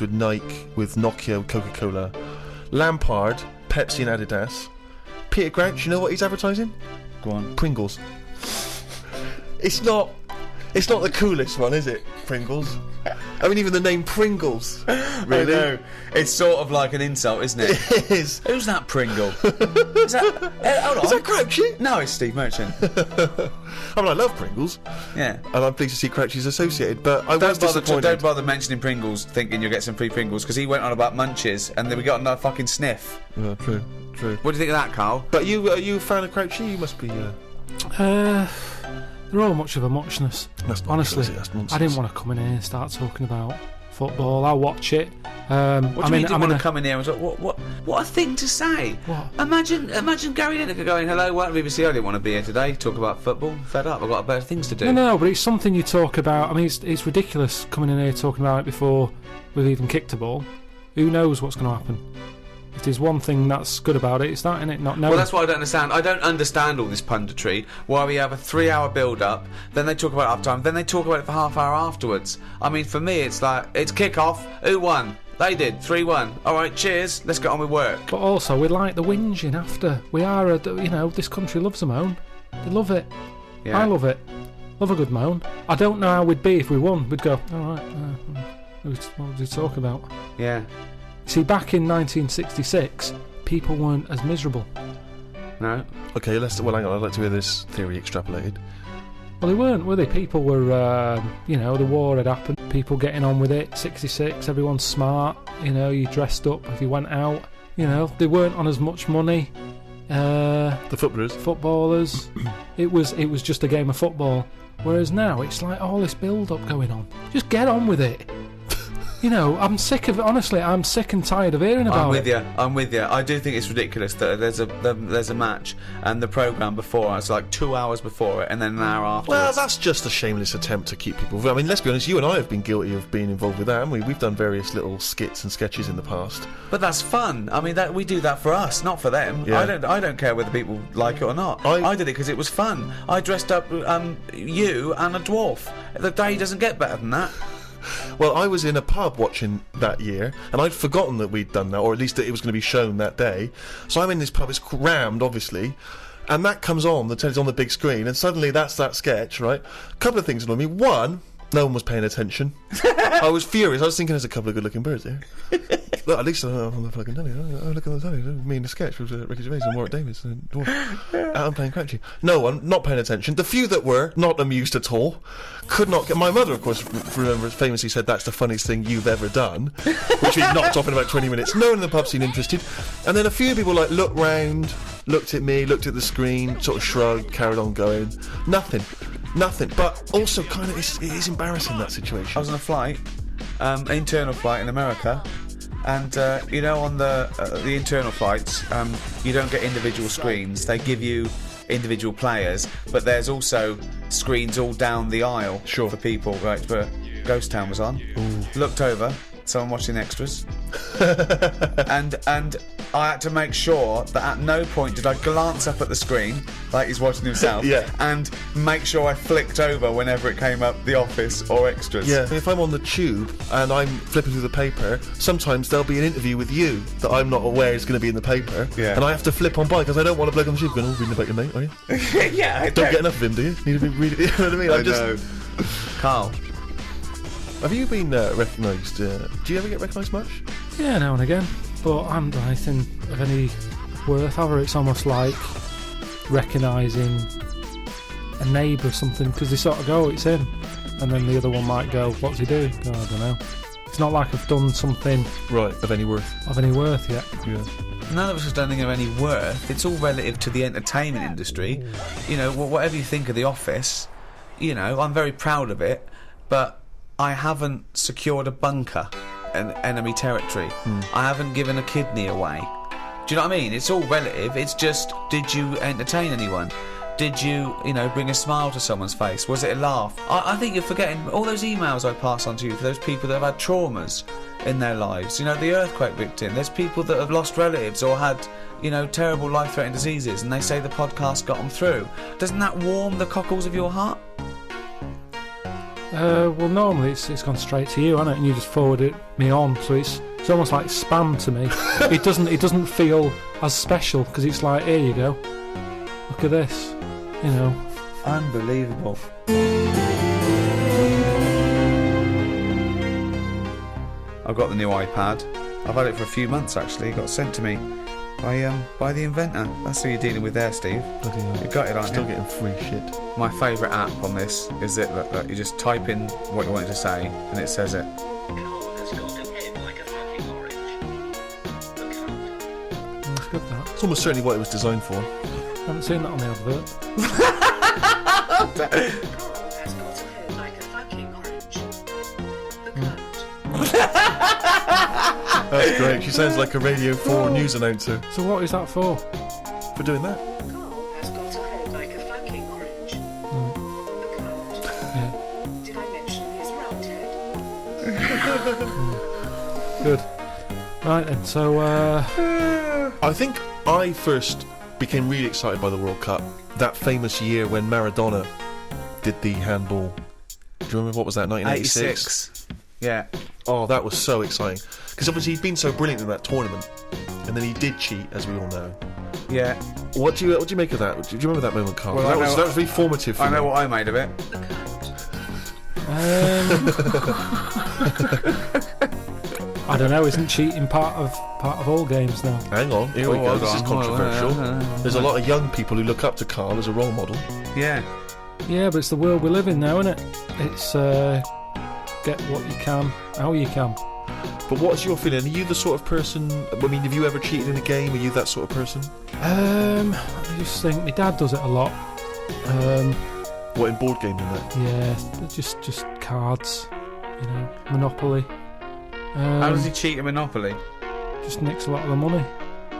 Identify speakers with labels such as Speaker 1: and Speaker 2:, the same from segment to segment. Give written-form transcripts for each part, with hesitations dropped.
Speaker 1: with Nike, with Nokia, with Coca-Cola. Lampard, Pepsi and Adidas. Peter Crouch, you know what he's advertising?
Speaker 2: Go on.
Speaker 1: Pringles. It's not the coolest one, is it? Pringles. I mean, even the name Pringles. Really?
Speaker 2: I know. It's sort of like an insult, isn't it?
Speaker 1: It is.
Speaker 2: Who's that Pringle? Is that? Hold on.
Speaker 1: Is that Crouchy?
Speaker 2: No, it's Steve Merchant.
Speaker 1: I mean, I love Pringles.
Speaker 2: Yeah.
Speaker 1: And I'm pleased to see Crouchy's associated, but I was
Speaker 2: Don't
Speaker 1: disappointed.
Speaker 2: bother mentioning Pringles, thinking you'll get some free Pringles, because he went on about Munches, and then we got another fucking sniff.
Speaker 1: Yeah, true.
Speaker 2: What do you think of that, Carl?
Speaker 1: But are you a fan of Crouchy? You must be.
Speaker 3: They're all much of a muchness.
Speaker 1: That's not
Speaker 3: Honestly,
Speaker 1: true, that's nonsense.
Speaker 3: I didn't want to come in here and start talking about football. I'll watch it.
Speaker 2: What do you mean you didn't want to come in here and talk? What a thing to say!
Speaker 3: What?
Speaker 2: Imagine Gary Lineker going, "Hello, welcome to BBC. I didn't want to be here today. Talk about football. Fed up. I've got better things to do."
Speaker 3: No, but it's something you talk about. I mean, it's ridiculous coming in here talking about it before we've even kicked a ball. Who knows what's going to happen? If there's one thing that's good about it, it's that, innit? Not knowing.
Speaker 2: Well, that's what I don't understand. I don't understand all this punditry, why we have a 3-hour build-up, then they talk about it half-time, then they talk about it for half-hour afterwards. I mean, for me, it's like, it's kick-off, who won? They did, 3-1. Alright, cheers, let's get on with work.
Speaker 3: But also, we like the whinging after. We are, this country loves a moan. They love it.
Speaker 2: Yeah.
Speaker 3: I love it. Love a good moan. I don't know how we'd be if we won. We'd go, alright, what would we talk about?
Speaker 2: Yeah.
Speaker 3: See, back in 1966, people weren't as miserable.
Speaker 2: No?
Speaker 1: Okay, hang on, I'd like to hear this theory extrapolated.
Speaker 3: Well, they weren't, were they? People were, the war had happened, people getting on with it, 66, everyone's smart, you dressed up if you went out, they weren't on as much money.
Speaker 1: The
Speaker 3: footballers. It was just a game of football. Whereas now, it's like all this build-up going on. Just get on with it. I'm sick of it. Honestly, I'm sick and tired of hearing about it.
Speaker 2: I'm with you. I do think it's ridiculous that there's a match and the programme before it's like 2 hours before it and then an hour afterwards.
Speaker 1: Well, that's just a shameless attempt to keep people. I mean, let's be honest. You and I have been guilty of being involved with that, haven't we? We've done various little skits and sketches in the past.
Speaker 2: But that's fun. I mean, we do that for us, not for them.
Speaker 1: Yeah.
Speaker 2: I don't care whether people like it or not. I did it because it was fun. I dressed up you and a dwarf. The day doesn't get better than that.
Speaker 1: Well, I was in a pub watching that year, and I'd forgotten that we'd done that, or at least that it was going to be shown that day. So I'm in this pub, it's rammed, obviously, and that comes on, the telly's on the big screen, and suddenly that's that sketch, right? A couple of things annoyed me. One, no one was paying attention. I was furious. I was thinking there's a couple of good-looking birds there. Look, at least I'm on the fucking telly. Oh, look at the telly. Me in the sketch with Ricky Gervais and Warwick Davis and Dwarf. I'm playing Crouchy. No one, not paying attention. The few that were, not amused at all. Could not get... My mother, of course, famously said that's the funniest thing you've ever done, which we knocked off in about 20 minutes. No one in the pub seemed interested. And then a few people, looked round, looked at me, looked at the screen, sort of shrugged, carried on going. Nothing. But also, kind of, it is embarrassing, that situation.
Speaker 2: I was on a flight, internal flight in America, and on the internal flights, you don't get individual screens. They give you individual players, but there's also screens all down the aisle for people. Right, where Ghost Town was on. Ooh. Looked over, someone watching extras, and I had to make sure that at no point did I glance up at the screen like he's watching himself, and make sure I flicked over whenever it came up The Office or extras.
Speaker 1: Yeah, if I'm on the tube and I'm flipping through the paper, sometimes there'll be an interview with you that I'm not aware is going to be in the paper, and I have to flip on by because I don't want to bloke on the tube going, reading about your mate, are you?
Speaker 2: Yeah, I
Speaker 1: don't get enough of him, do you? Need to be reading, you know what I mean?
Speaker 2: I know. Carl,
Speaker 1: have you been recognised? Do you ever get recognised much?
Speaker 3: Yeah, now and again. But I haven't done anything of any worth. However, it's almost like recognising a neighbour or something, because they sort of go, it's him, and then the other one might go, what's he doing? Oh, I don't know. It's not like I've done something
Speaker 1: of any worth
Speaker 3: yet.
Speaker 1: Yeah.
Speaker 2: None of us have done anything of any worth. It's all relative to the entertainment industry. Whatever you think of The Office, I'm very proud of it, but I haven't secured a bunker in enemy territory. I haven't given a kidney away. Do you know what I mean? It's all relative. It's just, did you entertain anyone? Did you, bring a smile to someone's face? Was it a laugh? I think you're forgetting all those emails I pass on to you for those people that have had traumas in their lives. The earthquake victim. There's people that have lost relatives or had, terrible life-threatening diseases, and they say the podcast got them through. Doesn't that warm the cockles of your heart?
Speaker 3: Well, normally it's gone straight to you, hasn't it? And you just forward it me on, so it's almost like spam to me. It doesn't feel as special because it's like, here you go, look at this, you know.
Speaker 2: Unbelievable. I've got the new iPad. I've had it for a few months actually. It got sent to me by the inventor. That's who you're dealing with there, Steve.
Speaker 1: Bloody hell.
Speaker 2: You got it, aren't
Speaker 1: Still
Speaker 2: you?
Speaker 1: getting free shit.
Speaker 2: My favourite app on this is it that you just type in what you want it to say and it says it.
Speaker 3: That's good, that.
Speaker 1: It's almost certainly what it was designed for.
Speaker 3: I haven't seen that on the advert.
Speaker 1: That's great. She sounds like a Radio 4 news announcer
Speaker 3: So what is that for?
Speaker 1: for doing that.
Speaker 3: Yeah.
Speaker 4: Did I mention his round head?
Speaker 3: Good. Right then, so
Speaker 1: I think I first became really excited by the World Cup that famous year when Maradona did the handball. Do you remember what was that? 1986.
Speaker 2: 86. Yeah.
Speaker 1: Oh, that was so exciting because obviously he'd been so brilliant in that tournament, and then he did cheat, as we all know.
Speaker 2: Yeah.
Speaker 1: What do you make of that? Do you remember that moment, Carl?
Speaker 2: Well,
Speaker 1: that
Speaker 2: I
Speaker 1: was
Speaker 2: know-
Speaker 1: that was really formative for
Speaker 2: I know
Speaker 1: me.
Speaker 2: what I made of it.
Speaker 3: I don't know. Isn't cheating part of all games now?
Speaker 1: Hang on, here we
Speaker 2: Oh,
Speaker 1: go.
Speaker 2: hold
Speaker 1: This is
Speaker 2: on.
Speaker 1: controversial. There's a lot of young people who look up to Carl as a role model.
Speaker 2: Yeah.
Speaker 3: Yeah, but it's the world we live in now, isn't it? It's get what you can, how you can.
Speaker 1: But what's your feeling? Are you the sort of person? I mean, have you ever cheated in a game? Are you that sort of person?
Speaker 3: I just think my dad does it a lot.
Speaker 1: What, in board games and that?
Speaker 3: Yeah, just cards, you know, Monopoly.
Speaker 2: How does he cheat at Monopoly?
Speaker 3: Just nicks a lot of the money.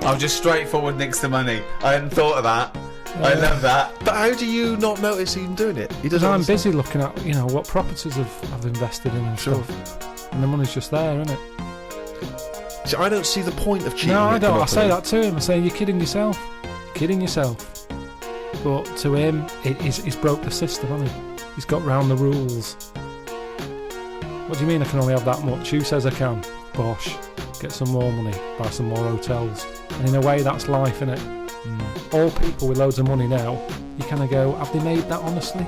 Speaker 2: Oh, just straightforward nicks the money. I hadn't thought of that. I love that.
Speaker 1: But how do you not notice him doing it? He
Speaker 3: Because
Speaker 1: doesn't.
Speaker 3: I'm
Speaker 1: understand.
Speaker 3: busy looking at, you know, what properties I've invested in and
Speaker 1: Sure.
Speaker 3: stuff. And the money's just there, isn't it?
Speaker 1: See, I don't see the point of cheating.
Speaker 3: No, I
Speaker 1: at
Speaker 3: don't. I
Speaker 1: Monopoly.
Speaker 3: say that to him. I say, you're kidding yourself. You're kidding yourself. But to him, he's broke the system, hasn't he? He's got round the rules. What do you mean I can only have that much? Who says I can? Bosh. Get some more money. Buy some more hotels. And in a way, that's life, innit? All people with loads of money now, you kind of go, have they made that honestly?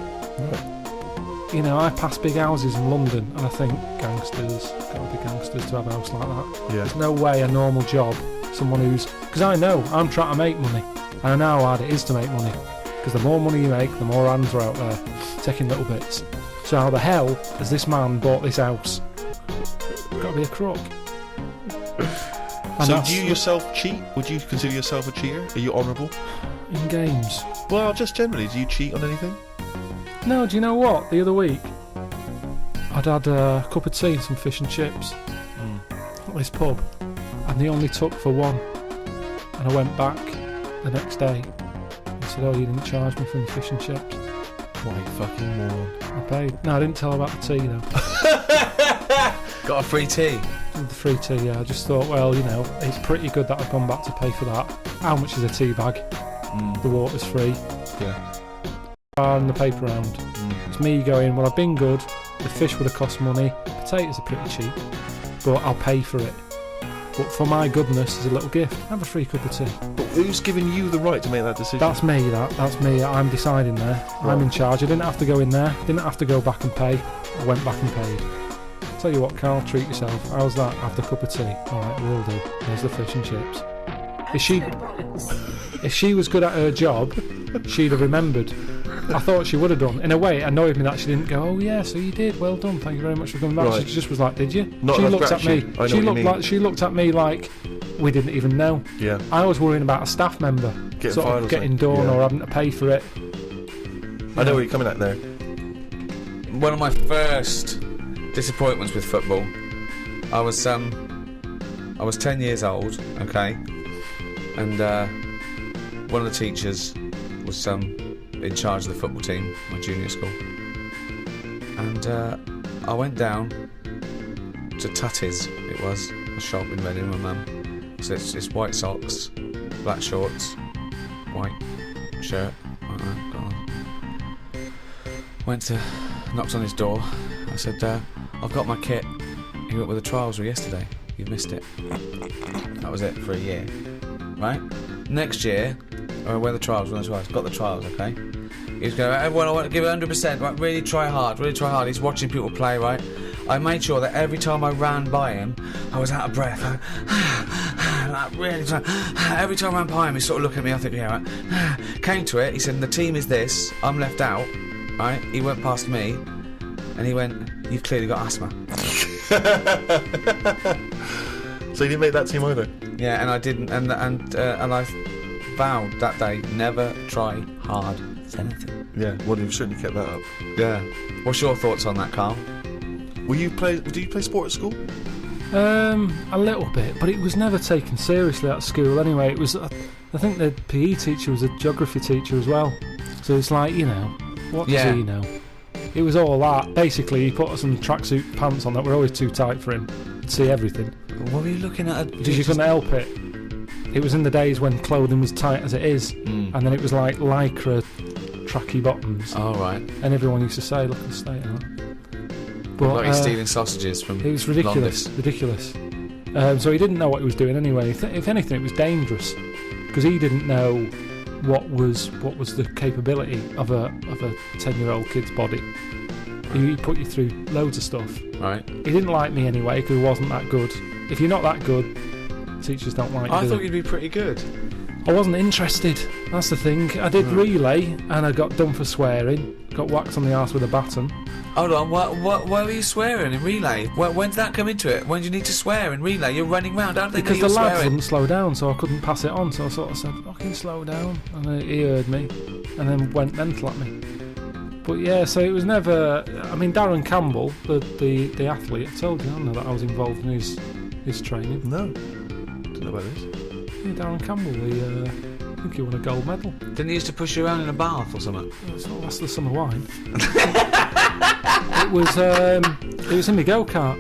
Speaker 3: You know, I pass big houses in London and I think, gangsters, gotta be gangsters to have a house like that.
Speaker 1: Yeah.
Speaker 3: There's no way a normal job, someone who's... Because I know, I'm trying to make money. I know how hard it is to make money. Because the more money you make, the more hands are out there, taking little bits. So how the hell has this man bought this house? Got to be a crook. And
Speaker 1: So
Speaker 3: that's
Speaker 1: do you yourself cheat? Would you consider yourself a cheater? Are you honourable?
Speaker 3: in games.
Speaker 1: Well, just generally, do you cheat on anything?
Speaker 3: No, do you know what? The other week, I'd had a cup of tea and some fish and chips at this pub, and they only took for one. And I went back the next day and said, "Oh, you didn't charge me for the fish and chips."
Speaker 1: Why, fucking moron.
Speaker 3: I paid. No, I didn't tell her about the tea though.
Speaker 2: Got a free tea.
Speaker 3: The free tea, yeah. I just thought, well, you know, it's pretty good that I've gone back to pay for that. How much is a tea bag? The water's free.
Speaker 1: Yeah.
Speaker 3: And the paper round. It's me going, well, I've been good. The fish would have cost money. Potatoes are pretty cheap, but I'll pay for it. But for my goodness, as a little gift, have a free cup of tea.
Speaker 1: But who's giving you the right to make that decision?
Speaker 3: That's me. That's me. I'm deciding there. I'm in charge. I didn't have to go in there. Didn't have to go back and pay. I went back and paid. Tell you what, Carl, treat yourself. How's that? Have the cup of tea. All right, will do. There's the fish and chips. If she was good at her job, she'd have remembered. I thought she would have done. In a way, it annoyed me that she didn't go, "Oh yeah, so you did. Well done. Thank you very much for coming back."
Speaker 1: Right.
Speaker 3: She just was like, "Did you?"
Speaker 1: Not
Speaker 3: she
Speaker 1: enough
Speaker 3: looked at me.
Speaker 1: gratitude. I know
Speaker 3: She
Speaker 1: what you
Speaker 3: looked
Speaker 1: mean.
Speaker 3: like she looked at me like we didn't even know.
Speaker 1: Yeah.
Speaker 3: I was worrying about a staff member
Speaker 1: Getting
Speaker 3: sort
Speaker 1: fired
Speaker 3: of
Speaker 1: or
Speaker 3: getting
Speaker 1: something.
Speaker 3: done
Speaker 1: Yeah.
Speaker 3: or having to pay for it.
Speaker 1: I know where you're coming at there.
Speaker 2: One of my first disappointments with football. I was 10 years old, okay, and one of the teachers was in charge of the football team, my junior school, and I went down to Tutty's. It was a shop in Reading, my mum. So it's white socks, black shorts, white shirt. Like that, got on. Knocked on his door, I said, I've got my kit. You went with the trials were yesterday. You've missed it. That was it for a year. Right? Next year, where the trials, got the trials, okay? He's going, everyone, I want to give it 100%, right? Really try hard. He's watching people play, right? I made sure that every time I ran by him, I was out of breath. Every time I ran by him, he's sort of looking at me, I think, yeah, right. Came to it, he said, the team is this, I'm left out, right? He went past me, and he went, you've clearly got asthma.
Speaker 1: So you didn't make that team either?
Speaker 2: Yeah, and I didn't, and I vowed that day, never try hard for anything.
Speaker 1: Yeah, well, you've certainly kept that up.
Speaker 2: Yeah. What's your thoughts on that, Carl?
Speaker 1: Do you play sport at school?
Speaker 3: A little bit, but it was never taken seriously at school anyway. It was, I think the PE teacher was a geography teacher as well. So it's like, what does he know? It was all that. Basically, he put some tracksuit pants on that were always too tight for him. He'd see everything.
Speaker 2: What were you looking at?
Speaker 3: Because you couldn't help it. It was in the days when clothing was tight as it is, and then it was like lycra tracky bottoms.
Speaker 2: Oh, right.
Speaker 3: And everyone used to say, look at the state of that. But
Speaker 2: like he's stealing sausages from
Speaker 3: it was ridiculous. So he didn't know what he was doing anyway. If anything, it was dangerous because he didn't know what was the capability of a 10-year-old kid's body. He put you through loads of stuff.
Speaker 2: Right.
Speaker 3: He didn't like me anyway because he wasn't that good. If you're not that good, teachers don't like you.
Speaker 2: I thought you'd be pretty good.
Speaker 3: I wasn't interested. That's the thing. I did relay and I got done for swearing. Got whacked on the arse with a baton.
Speaker 2: Hold on, why were you swearing in relay? When did that come into it? When did you need to swear in relay? You're running round, how did they know you were
Speaker 3: because the lads
Speaker 2: swearing?
Speaker 3: wouldn't slow down, so I couldn't pass it on. So I sort of said, "Fucking slow down," and he heard me, and then went mental at me. But yeah, so it was never. I mean, Darren Campbell, the athlete, I told you, I know that I was involved in his training.
Speaker 1: No, didn't know about this.
Speaker 3: Yeah, Darren Campbell, I think he won a gold medal.
Speaker 2: Didn't he used to push you around in a bath or something?
Speaker 3: That's the summer wine. It was in my go-kart.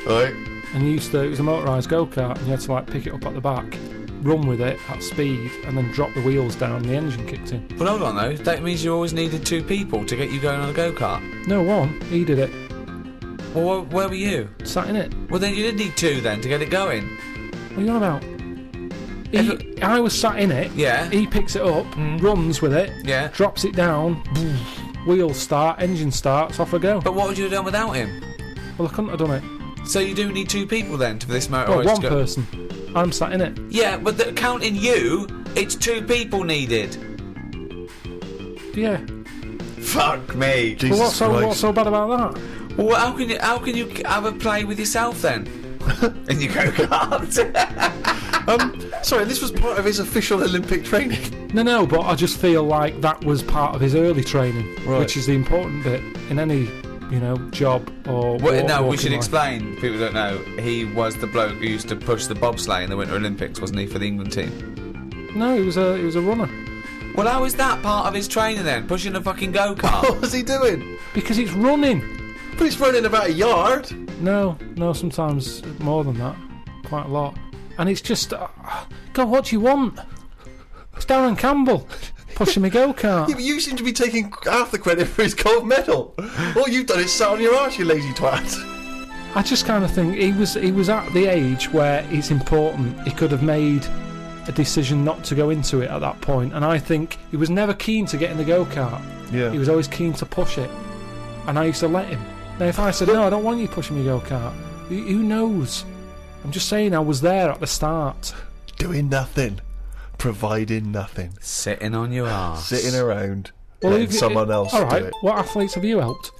Speaker 1: Right.
Speaker 3: And it was a motorised go-kart, and you had to like pick it up at the back, run with it at speed, and then drop the wheels down and the engine kicked in.
Speaker 2: Well, hold on though, that means you always needed 2 people to get you going on a go-kart.
Speaker 3: No, one. He did it.
Speaker 2: Well, where were you?
Speaker 3: Sat in it.
Speaker 2: Well, then you did need 2 then to get it going.
Speaker 3: What are you on about? I was sat in it.
Speaker 2: Yeah.
Speaker 3: He picks it up, runs with it,
Speaker 2: Yeah.
Speaker 3: drops it down, wheels start, engine starts, off I go.
Speaker 2: But what would you have done without him?
Speaker 3: Well, I couldn't have done it.
Speaker 2: So you do need 2 people then for this motor?
Speaker 3: Well, one person. I'm sat in it.
Speaker 2: Yeah, but counting you, it's 2 people needed.
Speaker 3: Yeah.
Speaker 2: Fuck me.
Speaker 1: Jesus
Speaker 3: Well, what's
Speaker 1: Christ.
Speaker 3: so bad about that?
Speaker 2: Well, how can you have a play with yourself then? And you go-kart.
Speaker 1: Sorry, this was part of his official Olympic training.
Speaker 3: No, but I just feel like that was part of his early training,
Speaker 1: Right.
Speaker 3: which is the important bit in any, job or.
Speaker 2: Well, no, we
Speaker 3: walking
Speaker 2: should
Speaker 3: life.
Speaker 2: explain. People don't know. He was the bloke who used to push the bobsleigh in the Winter Olympics, wasn't he, for the England team?
Speaker 3: No, he was a runner.
Speaker 2: Well, how is that part of his training then? Pushing a fucking go-kart?
Speaker 1: What was he doing?
Speaker 3: Because it's running.
Speaker 1: But he's running about a yard.
Speaker 3: No, sometimes more than that, quite a lot. And it's just, God, what do you want? It's Darren Campbell pushing me go-kart.
Speaker 1: Yeah, but you seem to be taking half the credit for his gold medal. All you've done is sat on your arse, you lazy twat.
Speaker 3: I just kind of think he was at the age where it's important. He could have made a decision not to go into it at that point, and I think he was never keen to get in the go-kart.
Speaker 1: Yeah.
Speaker 3: He was always keen to push it, and I used to let him. Now, if I said, no, I don't want you pushing me go-kart, who knows? I'm just saying I was there at the start.
Speaker 1: Doing nothing. Providing nothing.
Speaker 2: Sitting on your arse.
Speaker 1: Sitting around.
Speaker 3: Well,
Speaker 1: Letting
Speaker 3: if you-
Speaker 1: someone else
Speaker 3: All
Speaker 1: do
Speaker 3: right,
Speaker 1: it.
Speaker 3: what athletes have you helped?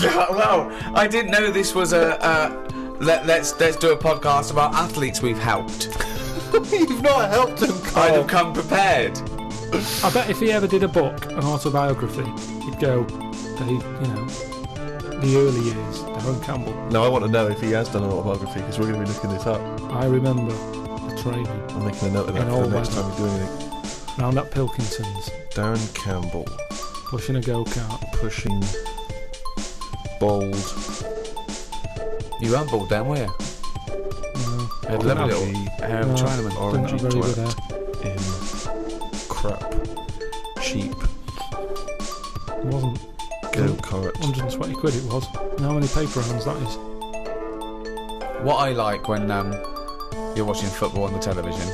Speaker 2: Well, I didn't know this was let's do a podcast about athletes we've helped.
Speaker 1: You've not helped him,
Speaker 2: I'd
Speaker 1: Carl.
Speaker 2: have come prepared.
Speaker 3: I bet if he ever did a book, an autobiography, he'd go, the early years, Darren Campbell.
Speaker 1: Now I want to know if he has done an autobiography, because we're going to be looking this up.
Speaker 3: I remember the training
Speaker 1: I'm making a note of that
Speaker 3: In
Speaker 1: for
Speaker 3: all
Speaker 1: the next
Speaker 3: weather.
Speaker 1: time we do anything.
Speaker 3: round at Pilkinson's,
Speaker 1: Darren Campbell
Speaker 3: pushing a go-kart.
Speaker 1: pushing bold.
Speaker 3: Mm.
Speaker 2: You weren't bald then, were you?
Speaker 3: No,
Speaker 2: Had
Speaker 3: Didn't
Speaker 2: lovely
Speaker 3: have-
Speaker 2: little hair of a
Speaker 3: no.
Speaker 2: Chinaman.
Speaker 3: Didn't
Speaker 1: Orangey
Speaker 3: have very good
Speaker 1: twat in crap cheap
Speaker 3: It wasn't.
Speaker 1: go-kart.
Speaker 3: 120 quid it was. How many paper rounds that is?
Speaker 2: What I like when you're watching football on the television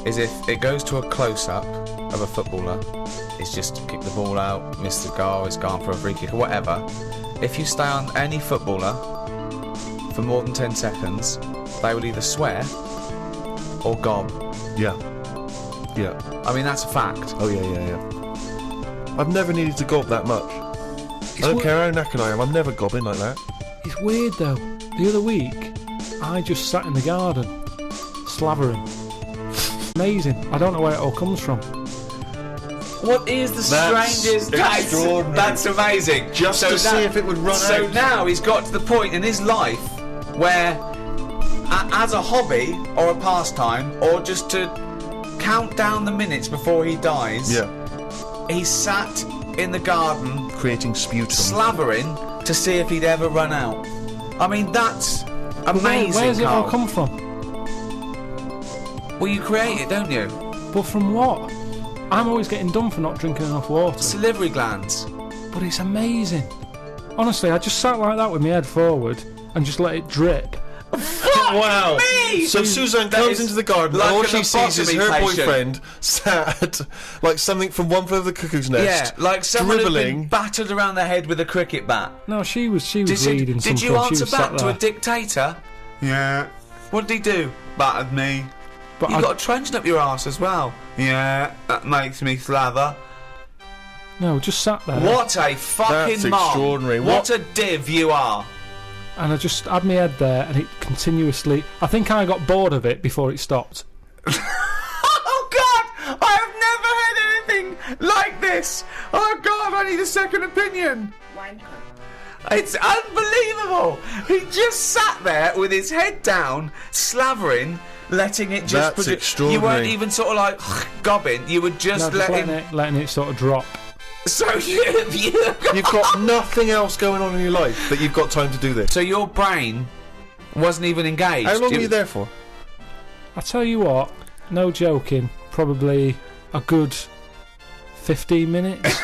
Speaker 2: is if it goes to a close-up of a footballer, it's just kicked the ball out, missed the goal, it's gone for a free kick or whatever. If you stay on any footballer for more than 10 seconds, they will either swear or gob.
Speaker 1: Yeah. Yeah.
Speaker 2: I mean, that's a fact.
Speaker 1: Oh, yeah. I've never needed to gob that much. I don't care how knackered I am, I'm never gobbing like that.
Speaker 3: It's weird though. The other week, I just sat in the garden, slavering. Amazing. I don't know where it all comes from.
Speaker 2: What is the
Speaker 1: That's
Speaker 2: strangest...
Speaker 1: extraordinary.
Speaker 2: That's amazing.
Speaker 1: Just to see if it would run
Speaker 2: So
Speaker 1: out.
Speaker 2: now he's got to the point in his life where, as a hobby or a pastime, or just to count down the minutes before he dies,
Speaker 1: Yeah.
Speaker 2: he sat in the garden
Speaker 1: Creating sputum.
Speaker 2: slavering to see if he'd ever run out. I mean, that's amazing.
Speaker 3: Where's it all
Speaker 2: Carl.
Speaker 3: come from?
Speaker 2: Well, you create it, don't you?
Speaker 3: But from what? I'm always getting done for not drinking enough water.
Speaker 2: Salivary glands.
Speaker 3: But it's amazing. Honestly, I just sat like that with my head forward and just let it drip.
Speaker 1: Wow.
Speaker 2: me!
Speaker 1: So Suzanne
Speaker 2: That
Speaker 1: comes
Speaker 2: is
Speaker 1: into the garden
Speaker 2: like
Speaker 1: and all
Speaker 2: an
Speaker 1: she sees is her
Speaker 2: lobotomy patient.
Speaker 1: boyfriend sat like something from One Flew Over the Cuckoo's Nest.
Speaker 2: Yeah, like someone who'd been
Speaker 1: dribbling.
Speaker 2: battered around the head with a cricket bat.
Speaker 3: No, she was reading something.
Speaker 2: Did you answer
Speaker 3: she was
Speaker 2: back
Speaker 3: sat
Speaker 2: to
Speaker 3: there.
Speaker 2: a dictator? Yeah. What did he do? Battered me.
Speaker 3: But
Speaker 2: You
Speaker 3: I-
Speaker 2: got a trench up your arse as well. Yeah, that makes me slather.
Speaker 3: No, just sat there.
Speaker 2: What a fucking
Speaker 1: That's
Speaker 2: mom.
Speaker 1: extraordinary.
Speaker 2: What a div you are.
Speaker 3: And I just had my head there and it continuously... I think I got bored of it before it stopped.
Speaker 2: Oh God! I have never heard anything like this. Oh God! I need a second opinion.
Speaker 4: Wine cup.
Speaker 2: It's unbelievable. He just sat there with his head down, slavering, letting it just.
Speaker 1: That's
Speaker 2: produce.
Speaker 1: extraordinary.
Speaker 2: You weren't even sort of like gobbing. You were just
Speaker 3: No, just
Speaker 2: letting.
Speaker 3: letting it sort of drop.
Speaker 2: So you.
Speaker 1: You've got nothing else going on in your life that you've got time to do this.
Speaker 2: So your brain wasn't even engaged.
Speaker 1: How long
Speaker 2: It-
Speaker 1: are you there for?
Speaker 3: I tell you what, no joking, probably a good 15 minutes.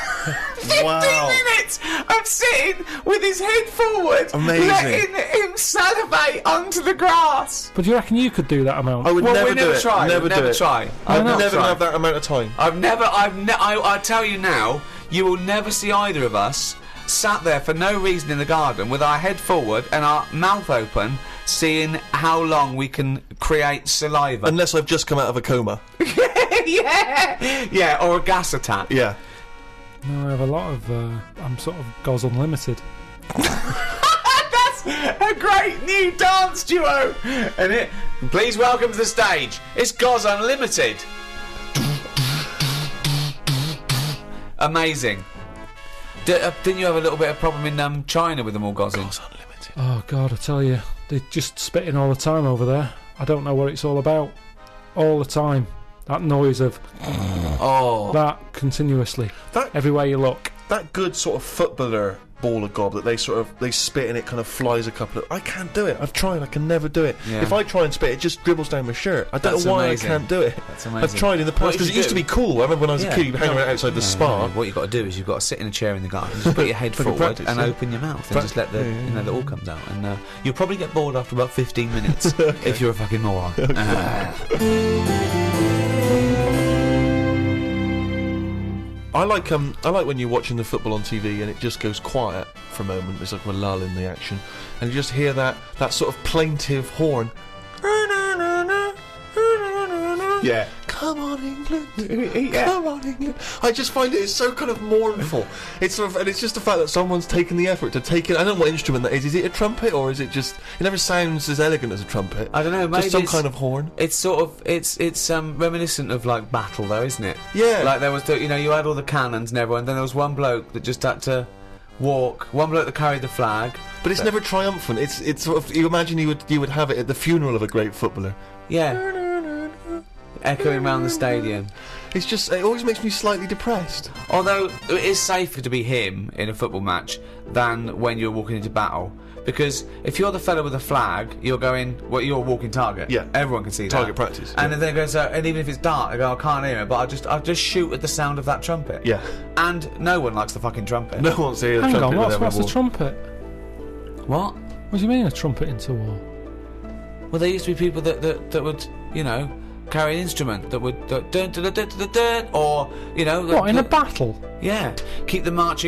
Speaker 2: 15
Speaker 1: Wow.
Speaker 2: minutes of sitting with his head forward,
Speaker 1: Amazing.
Speaker 2: letting him salivate onto the grass.
Speaker 3: But do you reckon you could do that amount?
Speaker 1: I would
Speaker 2: Well,
Speaker 1: never
Speaker 2: we
Speaker 1: do
Speaker 2: never
Speaker 1: it.
Speaker 2: try.
Speaker 1: Never
Speaker 2: we
Speaker 1: do
Speaker 2: never
Speaker 1: it.
Speaker 2: try.
Speaker 1: I've
Speaker 3: know.
Speaker 1: never
Speaker 2: tried.
Speaker 1: have that amount of time.
Speaker 2: I tell you now, you will never see either of us sat there for no reason in the garden with our head forward and our mouth open, seeing how long we can create saliva.
Speaker 1: Unless I've just come out of a coma.
Speaker 2: yeah, or a gas attack.
Speaker 1: Yeah.
Speaker 3: No, I have a lot of... I'm sort of Goz Unlimited.
Speaker 2: That's a great new dance duo. And it. Please welcome to the stage. It's Goz Unlimited. Amazing. Didn't you have a little bit of problem in China with them all gozzing?
Speaker 1: Unlimited.
Speaker 3: Oh, God, I tell you, they're just spitting all the time over there. I don't know what it's all about. All the time. That noise of...
Speaker 2: Oh.
Speaker 3: that continuously.
Speaker 1: That
Speaker 3: Everywhere you look.
Speaker 1: that good sort of footballer ball of gob that they spit and it kind of flies a couple of... I can't do it. I've tried. I can never do it.
Speaker 2: Yeah.
Speaker 1: If I try and spit, it just dribbles down my shirt. I don't
Speaker 2: That's
Speaker 1: know why
Speaker 2: amazing.
Speaker 1: I can't do it.
Speaker 2: That's
Speaker 1: I've
Speaker 2: amazing.
Speaker 1: tried in the
Speaker 2: What
Speaker 1: past
Speaker 2: you
Speaker 1: because it used
Speaker 2: do-
Speaker 1: to be cool. I remember when I was
Speaker 2: Yeah.
Speaker 1: a kid, you'd hang around outside the spa.
Speaker 2: What you got to do is you've got to sit in a chair in the garden, just put your head
Speaker 1: Fucking
Speaker 2: forward
Speaker 1: practice,
Speaker 2: and
Speaker 1: yeah.
Speaker 2: open your mouth and just let the
Speaker 1: Yeah.
Speaker 2: you know the all comes out, and you'll probably get bored after about 15 minutes if you're a fucking moron.
Speaker 1: I like when you're watching the football on TV and it just goes quiet for a moment. There's like a lull in the action, and you just hear that sort of plaintive horn.
Speaker 2: Yeah.
Speaker 1: Come on, England. Come on, England. I just find it is so kind of mournful. It's sort of, and it's just the fact that someone's taken the effort to take it. I don't know what instrument that is. Is it a trumpet or is it just? It never sounds as elegant as a trumpet.
Speaker 2: I don't know. Maybe
Speaker 1: Just some
Speaker 2: it's-
Speaker 1: kind of horn.
Speaker 2: It's sort of it's reminiscent of like battle though, isn't it?
Speaker 1: Yeah.
Speaker 2: Like there was you had all the cannons and everyone. Then there was one bloke that just had to walk. One bloke that carried the flag.
Speaker 1: But it's never triumphant. It's sort of, you imagine you would have it at the funeral of a great footballer.
Speaker 2: Yeah. Echoing around the stadium.
Speaker 1: It's just, it always makes me slightly depressed.
Speaker 2: Although it is safer to be him in a football match than when you're walking into battle. Because if you're the fella with a flag, you're going, well, you're a walking target.
Speaker 1: Yeah.
Speaker 2: Everyone can see that.
Speaker 1: Target practice,
Speaker 2: And
Speaker 1: yeah.
Speaker 2: then it goes, and even if it's dark, I go, I can't hear it, but I'll just shoot at the sound of that trumpet.
Speaker 1: Yeah.
Speaker 2: And no one likes the fucking trumpet.
Speaker 1: No one's here.
Speaker 3: Hang on,
Speaker 1: trumpet with
Speaker 3: what's the
Speaker 1: everyone.
Speaker 3: trumpet?
Speaker 2: What?
Speaker 3: What do you mean a trumpet into war?
Speaker 2: Well, there used to be people that would, you know, carry an instrument that would dun, dun, dun, dun, dun, dun, dun, or, you know...
Speaker 3: What, in a battle?
Speaker 2: Yeah, keep the marching